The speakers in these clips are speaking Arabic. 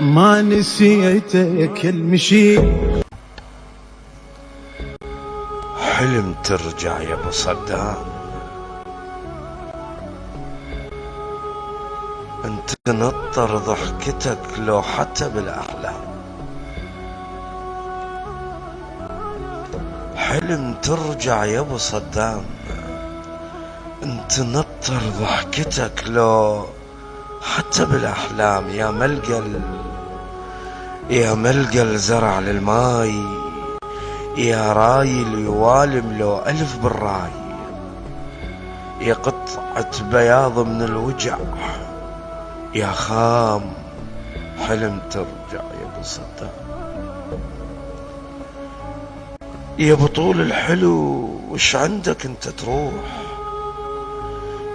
ما نسيتك المشي. حلم ترجع يا ابو صدام، انت تنطر ضحكتك لو حتى بالاحلام. حلم ترجع يا ابو صدام، انت نطر ضحكتك لو حتى بالاحلام. يا ملقى الزرع للماي، يا رايل يوالم لو ألف بالراي، يا قطعة بياض من الوجع يا خام. حلم ترجع يا ابو صدام، يا بطول الحلو وش عندك انت تروح،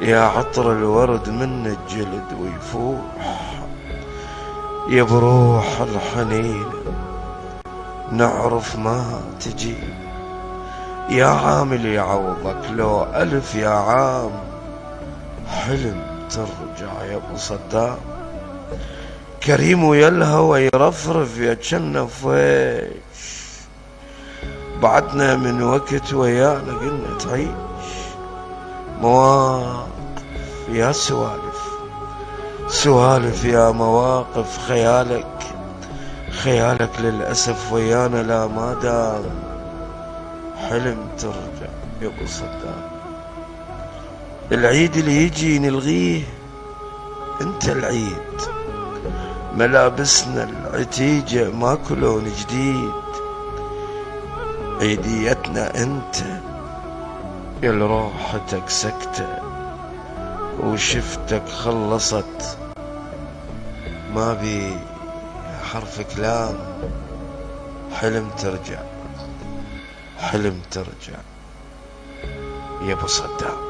يا عطر الورد من الجلد ويفوح، يا بروح الحنين نعرف ما تجي، يا عامل يعوضك لو ألف يا عام. حلم ترجع يا ابو صدام، كريم ويا الهوى يرفرف يا جنة فيش، بعدنا من وقت ويانا قلنا تعيش. مواقف يا سوالف يا مواقف، خيالك للأسف ويانا لا ما دام. حلم ترجع يا ابو صدام، العيد اللي يجي نلغيه انت العيد، ملابسنا العتيجة ماكو لون جديد، عيديتنا انت يا روحتك سكتة وشفتك خلصت. ما بي حرف كلام، حلم ترجع يا ابو صدام.